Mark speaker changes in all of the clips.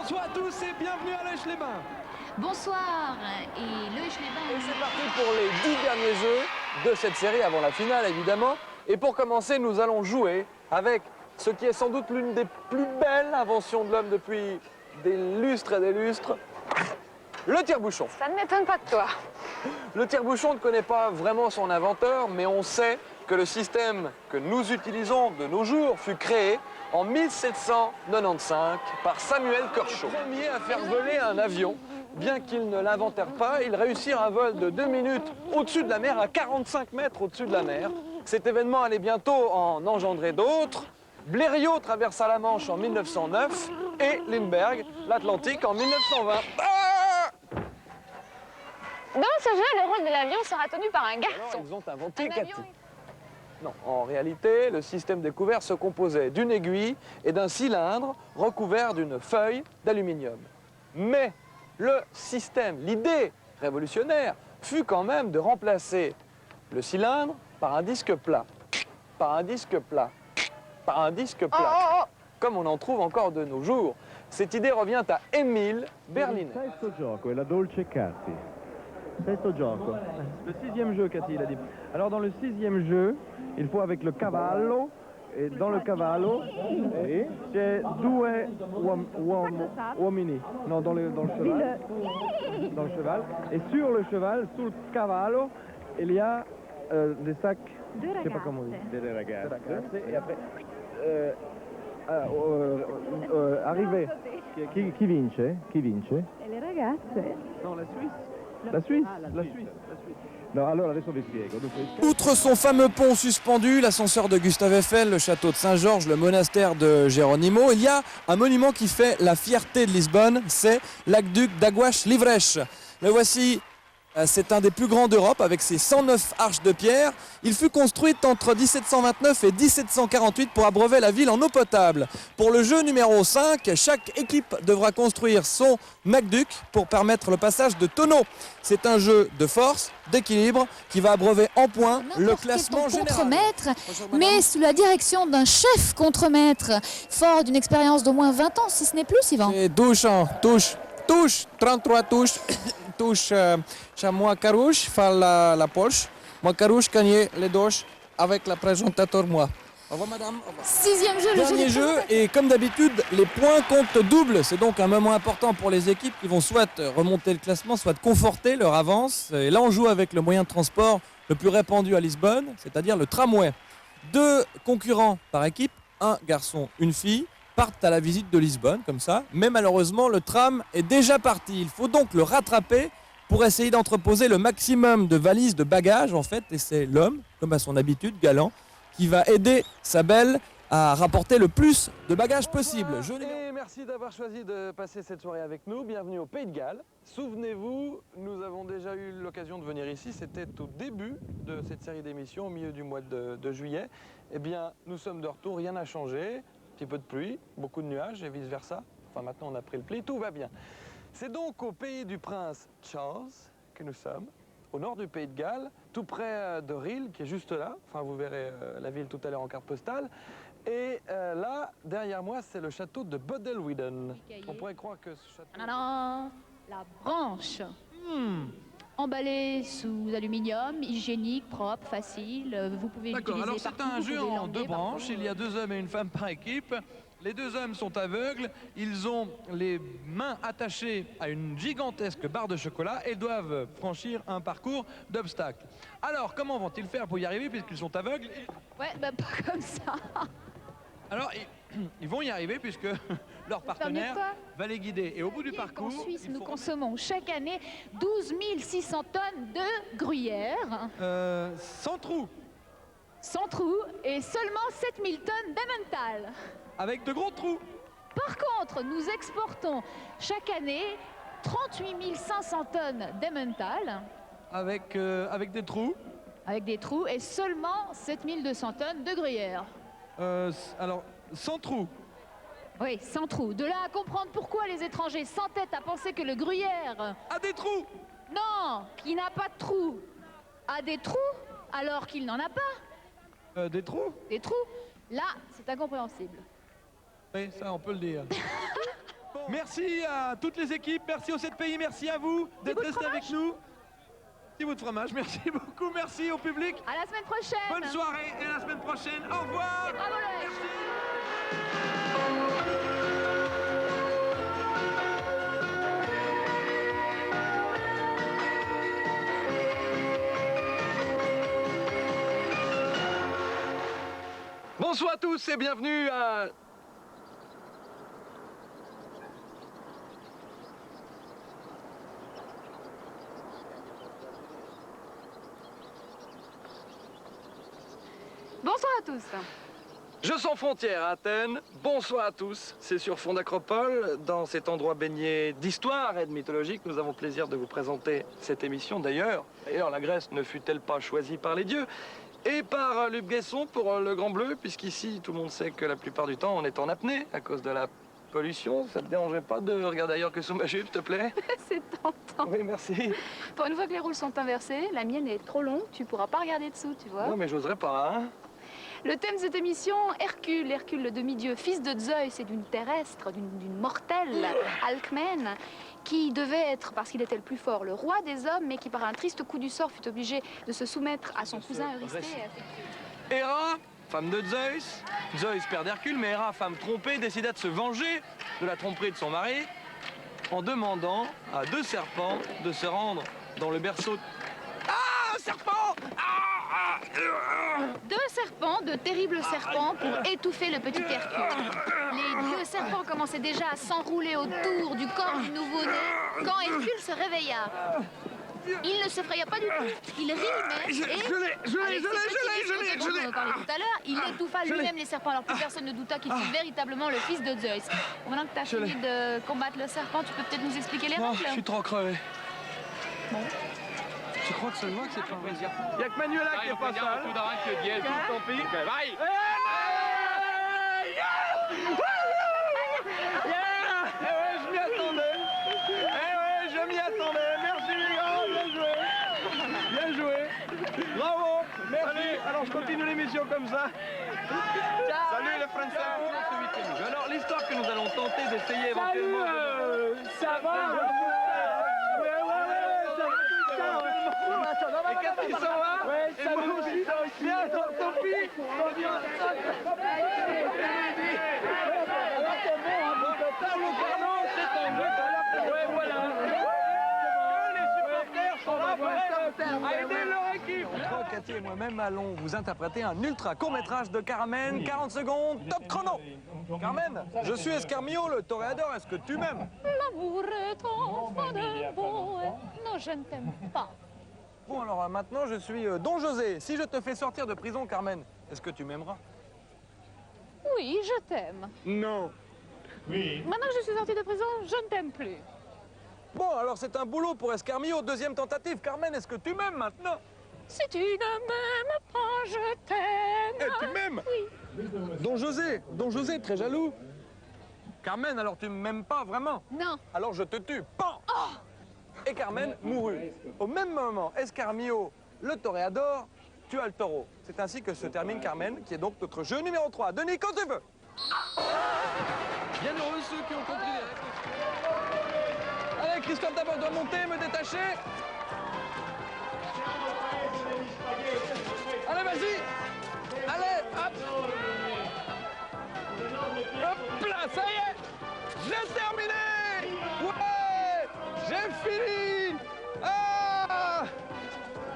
Speaker 1: Bonsoir à tous et bienvenue à Leuch-les-Bains.
Speaker 2: Bonsoir et Leuch-les-Bains.
Speaker 3: Et c'est parti pour les 10 derniers jeux de cette série avant la finale évidemment. Et pour commencer, nous allons jouer avec ce qui est sans doute l'une des plus belles inventions de l'homme depuis des lustres et des lustres, le tire-bouchon.
Speaker 4: Ça ne m'étonne pas de toi.
Speaker 3: Le tire-bouchon ne connaît pas vraiment son inventeur, mais on sait que le système que nous utilisons de nos jours fut créé en 1795 par Samuel Corchot. Le premier à faire voler un avion. Bien qu'ils ne l'inventèrent pas, ils réussirent un vol de 2 minutes au-dessus de la mer, à 45 mètres au-dessus de la mer. Cet événement allait bientôt en engendrer d'autres. Blériot traversa la Manche en 1909 et Lindbergh l'Atlantique en 1920.
Speaker 4: Dans ce jeu, le rôle de l'avion sera tenu par un
Speaker 3: Alors,
Speaker 4: garçon.
Speaker 3: ils ont inventé
Speaker 4: Un
Speaker 3: Cathy.
Speaker 4: avion.
Speaker 3: Non, en réalité, le système découvert se composait d'une aiguille et d'un cylindre recouvert d'une feuille d'aluminium. Mais le système, l'idée révolutionnaire, fut quand même de remplacer le cylindre par un disque plat, par un disque plat, par un disque plat, comme on en trouve encore de nos jours. Cette idée revient à Émile Berliner.
Speaker 5: Sesto gioco è la Dolce Cathy. Sesto gioco.
Speaker 1: Le sixième jeu, Cathy, il a dit. Alors dans le sixième jeu, il faut avec le cavallo, et dans le cavallo, c'è due uomini. Non, dans le cheval. Dans le cheval. Et sur le cheval, sul cavallo, il y a des sacs, je sais pas comment on dit.
Speaker 5: Delle ragazze.
Speaker 1: Et après, arrivé.
Speaker 5: Chi vince? Chi vince?
Speaker 6: E le ragazze?
Speaker 1: Non, la Suisse. La Suisse. La Suisse.
Speaker 5: No, allora adesso vi spiego. Dunque,
Speaker 3: Outre son fameux pont suspendu, l'ascenseur de Gustave Eiffel, le château de Saint-Georges, le monastère de Geronimo, il y a un monument qui fait la fierté de Lisbonne, c'est l'aqueduc d'Aguas Livres. Le voici, c'est un des plus grands d'Europe avec ses 109 arches de pierre. Il fut construit entre 1729 et 1748 pour abreuver la ville en eau potable. Pour le jeu numéro 5, chaque équipe devra construire son aqueduc pour permettre le passage de tonneaux. C'est un jeu de force, d'équilibre, qui va abreuver en points le classement général.
Speaker 2: Contremaître, mais sous la direction d'un chef contremaître, fort d'une expérience d'au moins 20 ans, si ce n'est plus, Yvan.
Speaker 3: Et touche, touche, 33 touches, touche chez moi Carouche, fait la poche. Moi Carouche gagné les douches avec la présentateur moi. Au revoir madame. Au revoir.
Speaker 2: Sixième jeu, le jeu
Speaker 3: Dernier
Speaker 2: des
Speaker 3: jeu et comme d'habitude les points comptent double. C'est donc un moment important pour les équipes qui vont soit remonter le classement, soit conforter leur avance. Et là on joue avec le moyen de transport le plus répandu à Lisbonne, c'est-à-dire le tramway. 2 concurrents par équipe, un garçon, une fille, partent à la visite de Lisbonne comme ça. Mais malheureusement le tram est déjà parti. Il faut donc le rattraper pour essayer d'entreposer le maximum de valises, de bagages en fait. Et c'est l'homme, comme à son habitude, galant, qui va aider sa belle à rapporter le plus de bagages possible. Et merci d'avoir choisi de passer cette soirée avec nous. Bienvenue au Pays de Galles. Souvenez-vous, nous avons déjà eu l'occasion de venir ici. C'était au début de cette série d'émissions, au milieu du mois de juillet. Eh bien, nous sommes de retour, rien n'a changé. Un petit peu de pluie, beaucoup de nuages et vice-versa. Enfin, maintenant, on a pris le pli, tout va bien. C'est donc au pays du prince Charles que nous sommes, au nord du Pays de Galles, tout près de Rhyl, qui est juste là. Enfin, vous verrez la ville tout à l'heure en carte postale. Et là, derrière moi, c'est le château de Bodelwydden. On pourrait croire que ce château...
Speaker 2: Tadam, la branche. Emballée sous aluminium, hygiénique, propre, facile. Vous pouvez
Speaker 1: D'accord,
Speaker 2: l'utiliser
Speaker 1: alors c'est
Speaker 2: partout,
Speaker 1: un
Speaker 2: vous
Speaker 1: jeu
Speaker 2: pouvez
Speaker 1: en
Speaker 2: l'emmener
Speaker 1: 2 branches.
Speaker 2: partout.
Speaker 1: Il y a 2 hommes et une femme par équipe. Les 2 hommes sont aveugles, ils ont les mains attachées à une gigantesque barre de chocolat et doivent franchir un parcours d'obstacles. Alors, comment vont-ils faire pour y arriver puisqu'ils sont aveugles?
Speaker 2: Ouais, bah pas comme ça.
Speaker 1: Alors, ils vont y arriver puisque leur partenaire
Speaker 2: quoi
Speaker 1: va les guider. Et au bout du
Speaker 2: En
Speaker 1: parcours,
Speaker 2: Suisse,
Speaker 1: il
Speaker 2: nous
Speaker 1: faut
Speaker 2: consommons chaque année 12 600 tonnes de gruyère,
Speaker 1: sans trou,
Speaker 2: sans trou, et seulement 7 000 tonnes d'emmental.
Speaker 1: avec de gros trous.
Speaker 2: Par contre, nous exportons chaque année 38 500 tonnes d'emmental,
Speaker 1: Avec des trous.
Speaker 2: avec des trous, et seulement 7 200 tonnes de gruyère.
Speaker 1: Alors, sans trou.
Speaker 2: Oui, sans trou. De là à comprendre pourquoi les étrangers s'entêtent à penser que le gruyère,
Speaker 1: À des trous.
Speaker 2: non, qui n'a pas de trou, a des trous, alors qu'il n'en a pas
Speaker 1: Des trous.
Speaker 2: des trous. Là, c'est incompréhensible.
Speaker 1: Oui, ça, on peut le dire. Bon, Merci à toutes les équipes, merci aux 7 pays, merci à vous d'être restés avec nous. Petit bout de fromage, merci beaucoup, merci au public.
Speaker 4: À la semaine prochaine.
Speaker 1: Bonne soirée et à la semaine prochaine. Au revoir.
Speaker 4: Et bravo, Lèche.
Speaker 1: Merci. Bonsoir à tous et bienvenue à...
Speaker 4: Bonsoir à tous.
Speaker 1: Jeux sans frontières à Athènes, bonsoir à tous, c'est sur fond d'Acropole, dans cet endroit baigné d'histoire et de mythologie que nous avons plaisir de vous présenter cette émission. D'ailleurs, la Grèce ne fut-elle pas choisie par les dieux et par Luc Besson pour le Grand Bleu, puisqu'ici tout le monde sait que la plupart du temps on est en apnée à cause de la pollution. Ça te dérangerait pas de regarder ailleurs que sous ma jupe, s'il te plaît?
Speaker 4: C'est tentant.
Speaker 1: Oui, merci.
Speaker 4: Pour une fois que les rôles sont inversés, la mienne est trop longue, tu pourras pas regarder dessous, tu vois.
Speaker 1: Non, mais j'oserais pas, hein.
Speaker 4: Le thème de cette émission, Hercule. Hercule, le demi-dieu, fils de Zeus et d'une terrestre, d'une mortelle, Alcmène, qui devait être, parce qu'il était le plus fort, le roi des hommes, mais qui par un triste coup du sort fut obligé de se soumettre à son cousin Eurysthée.
Speaker 1: Héra, femme de Zeus, Zeus père d'Hercule, mais Héra, femme trompée, décida de se venger de la tromperie de son mari en demandant à 2 serpents de se rendre dans le berceau. Ah, serpent!
Speaker 4: Deux serpents, de terribles serpents, pour étouffer le petit Hercule. Les vieux serpents commençaient déjà à s'enrouler autour du corps du nouveau-né quand Hercule se réveilla. Il ne s'effraya pas du tout, il rit même et, avec ses petits dont on parlait tout à l'heure, il étouffa lui-même les serpents. Alors plus personne ne douta qu'il fût véritablement le fils de Zeus. Maintenant que tu as fini de combattre le serpent, tu peux peut-être nous expliquer les règles?
Speaker 1: Je suis trop crevé.
Speaker 4: Bon.
Speaker 1: Je crois que ça se voit que c'est pas plaisir. Il n'y a que Manuela qui est pas sale. Tant pis. Je m'y attendais. Je m'y attendais. Merci les gars, bien joué. Bien joué. Bravo. Merci. Alors je continue l'émission comme ça. Salut les Français. Alors l'histoire que nous allons tenter d'essayer éventuellement. Ça va. Et qu'est-ce qui s'en va? Ouais, ça va aussi. Viens, tant pis. Ouais, voilà. Les supporters sont là pour aider leur équipe. Cathy et moi-même allons vous interpréter un ultra court-métrage de Carmen. 40 secondes, top chrono. Carmen, je suis Escarmio, le toréador. Est-ce que tu m'aimes?
Speaker 2: L'amour est enfant de beau. Non, je ne t'aime pas.
Speaker 1: Bon, alors maintenant, je suis Don José. Si je te fais sortir de prison, Carmen, est-ce que tu m'aimeras?
Speaker 2: Oui, je t'aime.
Speaker 1: Non.
Speaker 2: Maintenant que je suis sortie de prison, je ne t'aime plus.
Speaker 1: Bon, alors c'est un boulot pour Escarmio. Deuxième tentative. Carmen, est-ce que tu m'aimes maintenant?
Speaker 2: Si tu ne m'aimes pas, je t'aime.
Speaker 1: Eh, tu m'aimes?
Speaker 2: Oui.
Speaker 1: Don José, très jaloux. Carmen, alors tu ne m'aimes pas vraiment?
Speaker 2: Non.
Speaker 1: Alors je te tue. Pan! Et Carmen mourut. Au même moment, Escarmio, le toréador, tua le taureau. C'est ainsi que se termine Carmen, qui est donc notre jeu numéro 3. Denis, quand tu veux. Bien heureux ceux qui ont compris les règles. Allez, Christophe d'abord doit monter, me détacher. Allez, vas-y. Allez, hop. Hop là, ça y est. J'ai terminé. Ouais, j'ai fini. Ah,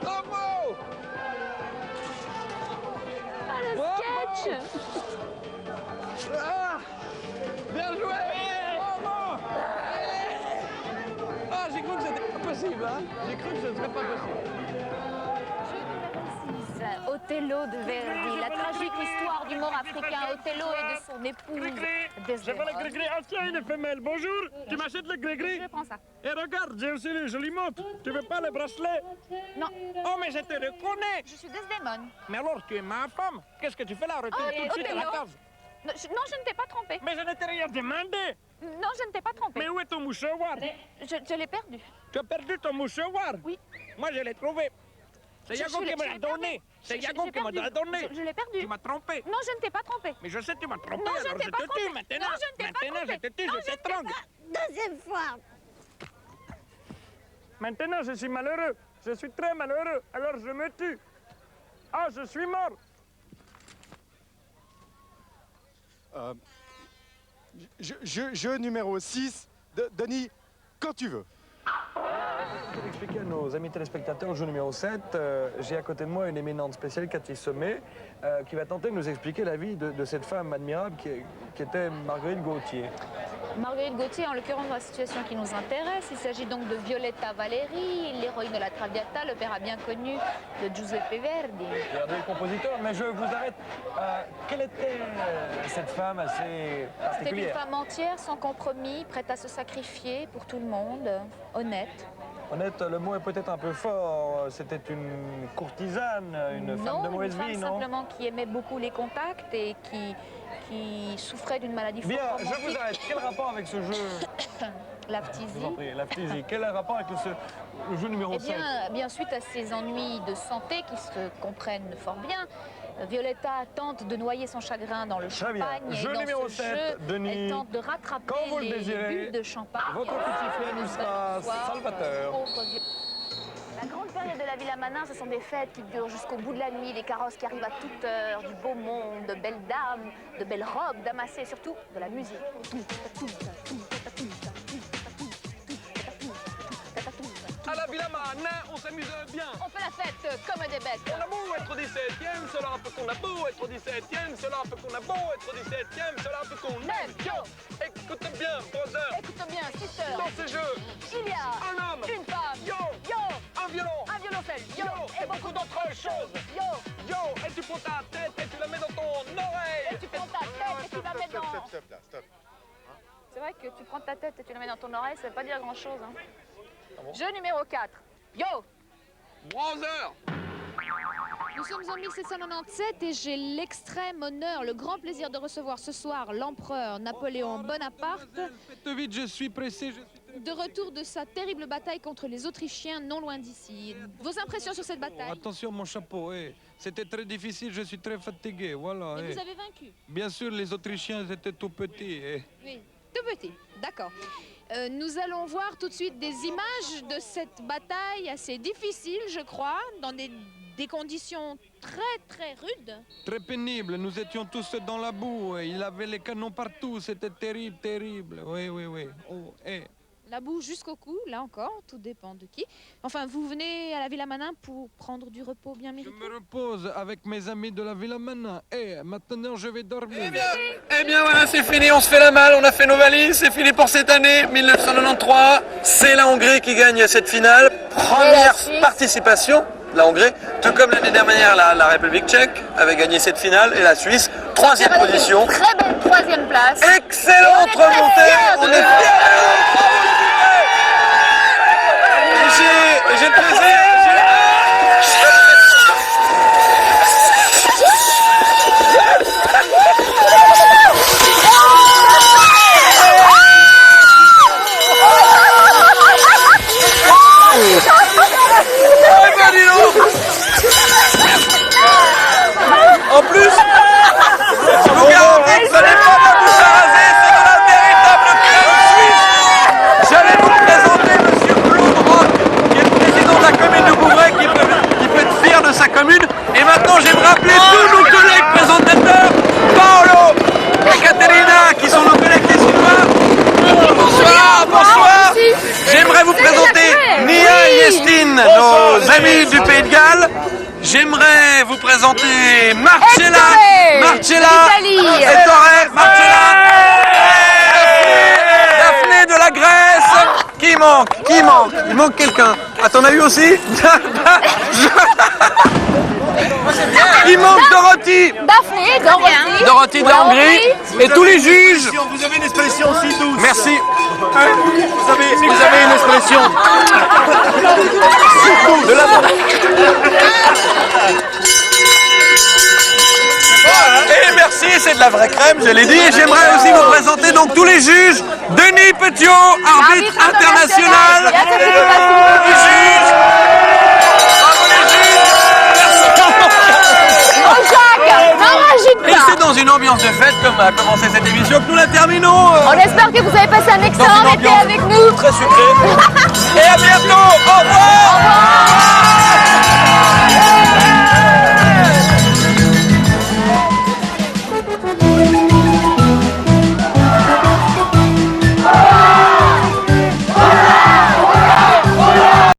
Speaker 1: bravo.
Speaker 2: Ah, le sketch.
Speaker 1: Ah, bien joué. Bravo. Ah, j'ai cru que c'était pas possible, hein. J'ai cru que ce ne serait pas possible.
Speaker 4: Othello de Verdi, la tragique histoire du mort africain Othello et de son épouse
Speaker 6: Je veux le gris-gris. Ah tiens, une femelle. Bonjour. Tu m'achètes le gris-gris?
Speaker 4: Je prends ça.
Speaker 6: Et regarde, j'ai aussi une jolie montre. Tu veux pas le bracelet?
Speaker 4: Non,
Speaker 6: Oh, mais je te reconnais.
Speaker 4: je suis Desdémone.
Speaker 6: Mais alors, tu es ma femme. Qu'est-ce que tu fais là? Retourne
Speaker 4: Oh,
Speaker 6: tout de suite à la
Speaker 4: Othello.
Speaker 6: cave.
Speaker 4: Non, je ne t'ai pas trompé.
Speaker 6: Mais je ne t'ai rien demandé.
Speaker 4: Non, je ne t'ai pas trompé.
Speaker 6: Mais où est ton mouchoir?
Speaker 4: Je l'ai perdu.
Speaker 6: Tu as perdu ton mouchoir?
Speaker 4: Oui.
Speaker 6: Moi, je l'ai trouvé. C'est
Speaker 4: Je-
Speaker 6: Yago
Speaker 4: je l'ai-
Speaker 6: qui me
Speaker 4: je
Speaker 6: l'a
Speaker 4: l'ai perdu.
Speaker 6: donné. C'est
Speaker 4: Je-
Speaker 6: Yago
Speaker 4: j'ai
Speaker 6: qui me
Speaker 4: perdu.
Speaker 6: l'a donné.
Speaker 4: Je l'ai perdu.
Speaker 6: Tu m'as trompé.
Speaker 4: Non, je ne t'ai pas trompé.
Speaker 6: Mais je sais que tu m'as trompé.
Speaker 4: Non, je ne
Speaker 6: alors
Speaker 4: t'ai
Speaker 6: je
Speaker 4: pas
Speaker 6: te
Speaker 4: trompé.
Speaker 6: tue maintenant.
Speaker 4: Non, je ne t'ai pas
Speaker 6: Maintenant, je
Speaker 4: trompé.
Speaker 6: te tue,
Speaker 4: Non,
Speaker 6: je t'étrangle.
Speaker 7: deuxième fois.
Speaker 6: Maintenant, je suis malheureux. Je suis très malheureux. Alors je me tue. Ah, je suis mort.
Speaker 8: Jeu numéro 6, Denis, quand tu veux.
Speaker 1: Pour expliquer à nos amis téléspectateurs, jeu numéro 7, j'ai à côté de moi une éminente spéciale, Cathy Sommet, qui va tenter de nous expliquer la vie de cette femme admirable qui était Marguerite Gautier.
Speaker 4: Marguerite Gautier, en l'occurrence, dans la situation qui nous intéresse, il s'agit donc de Violetta Valeri, l'héroïne de la Traviata, l'opéra bien connu de Giuseppe Verdi.
Speaker 1: Verdi, le compositeur, mais je vous arrête. Quelle était cette femme assez
Speaker 4: C'était une
Speaker 1: particulière?
Speaker 4: femme entière, sans compromis, prête à se sacrifier pour tout le monde, honnête.
Speaker 1: Honnête, le mot est peut-être un peu fort. C'était une courtisane, une femme de mauvaise vie,
Speaker 4: femme
Speaker 1: non?
Speaker 4: simplement qui aimait beaucoup les contacts et qui souffrait d'une maladie fort
Speaker 1: Bien,
Speaker 4: romantique.
Speaker 1: je vous arrête. Quel rapport avec ce jeu?
Speaker 4: La
Speaker 1: Je vous en
Speaker 4: phtisie.
Speaker 1: prie, la phtisie. Quel rapport avec le jeu numéro
Speaker 4: Eh
Speaker 1: 7?
Speaker 4: bien, suite à ses ennuis de santé qui se comprennent fort bien, Violetta tente de noyer son chagrin dans le
Speaker 1: Très bien.
Speaker 4: champagne.
Speaker 1: Jeu
Speaker 4: et dans
Speaker 1: numéro
Speaker 4: ce
Speaker 1: 7,
Speaker 4: jeu,
Speaker 1: Denis.
Speaker 4: elle tente de rattraper
Speaker 1: Quand vous le
Speaker 4: les
Speaker 1: désirez,
Speaker 4: bulles de champagne.
Speaker 1: votre petit sifflet nous sera salvateur.
Speaker 4: La grande période de la Villa Manin, ce sont des fêtes qui durent jusqu'au bout de la nuit, des carrosses qui arrivent à toute heure, du beau monde, de belles dames, de belles robes damassées, et surtout de la musique.
Speaker 6: À la Villa Manin, on s'amuse bien.
Speaker 4: On fait la fête comme des bêtes.
Speaker 6: On a beau être 17e, cela un peu qu'on a beau être 17e, cela un peu qu'on a beau être 17e, cela un peu qu'on aime. Yo, écoute bien, brother.
Speaker 4: Écoute bien, sister.
Speaker 6: Dans ces jeux,
Speaker 4: Il y a
Speaker 6: un homme,
Speaker 4: une femme,
Speaker 6: yo, un violon,
Speaker 4: un violoncelle,
Speaker 6: yo, et beaucoup d'autres choses. Yo, et tu prends ta tête et tu la mets dans ton oreille.
Speaker 4: Et tu prends ta tête et tu la mets dans...
Speaker 8: Stop, là, stop.
Speaker 4: C'est vrai que tu prends ta tête et tu la mets dans ton oreille, ça veut pas dire grand-chose. Hein. Jeu numéro 4. Yo!
Speaker 6: Brother.
Speaker 2: Nous sommes en 1797 et j'ai l'extrême honneur, le grand plaisir de recevoir ce soir l'empereur Napoléon Bonaparte,
Speaker 3: Faites vite, je suis pressé.
Speaker 2: de retour de sa terrible bataille contre les Autrichiens non loin d'ici. Vos impressions sur cette bataille?
Speaker 3: Attention mon chapeau, c'était très difficile, je suis très fatigué, voilà.
Speaker 2: Et vous avez vaincu?
Speaker 3: Bien sûr, les Autrichiens étaient tout petits.
Speaker 2: Oui, tout petit, d'accord. Nous allons voir tout de suite des images de cette bataille assez difficile, je crois, dans des conditions très rudes.
Speaker 3: Très pénible, nous étions tous dans la boue, il avait les canons partout, c'était terrible, terrible. Oui. Oh,
Speaker 2: La boue jusqu'au cou, là encore, tout dépend de qui. Enfin, vous venez à la Villa Manin pour prendre du repos bien
Speaker 3: Je
Speaker 2: mérité?
Speaker 3: me repose avec mes amis de la Villa Manin. Maintenant je vais dormir.
Speaker 9: Eh bien voilà, c'est fini, on se fait la malle, on a fait nos valises, c'est fini pour cette année, 1993. C'est la Hongrie qui gagne cette finale. Première participation, la Hongrie, tout comme l'année dernière, la République tchèque avait gagné cette finale et la Suisse, troisième position.
Speaker 4: Très belle troisième place.
Speaker 9: Excellente remontée, on est fiers. J'ai le plaisir. En plus, je vous garantis que ce n'est pas de la bouche à raser, c'est de la véritable crème suisse. J'allais vous présenter Monsieur Claude Roch, qui est le président de la commune de Bouvray, qui peut être fier de sa commune. Et maintenant, j'aimerais appeler tous nos collègues présentateurs, Paolo et Caterina, qui sont nos collègues des Suédois. Bonsoir. J'aimerais vous présenter Nia et Estine, nos amis du Pays de Galles. J'aimerais vous présenter Marcella, Ettore, Marcella, Daphné de la Grèce. Qui manque? Il manque quelqu'un. Ah, t'en as eu aussi? Il manque Dorothy. Dorothy de la Hongrie. Et tous les juges.
Speaker 8: Vous avez une expression si douce.
Speaker 9: Merci.
Speaker 8: Vous avez une expression.
Speaker 9: De la... Et merci, c'est de la vraie crème, je l'ai dit. Et j'aimerais aussi vous présenter donc tous les juges. Denis Petiot, arbitre international. Les juges. Bravo les juges. Merci.
Speaker 4: Oh Jacques! Non,
Speaker 9: Et c'est dans une ambiance de fête, comme a commencé cette émission, que nous la terminons.
Speaker 7: On espère que vous avez passé un excellent été avec nous.
Speaker 9: Très sucré. Et à bientôt. Au revoir.
Speaker 7: Au revoir.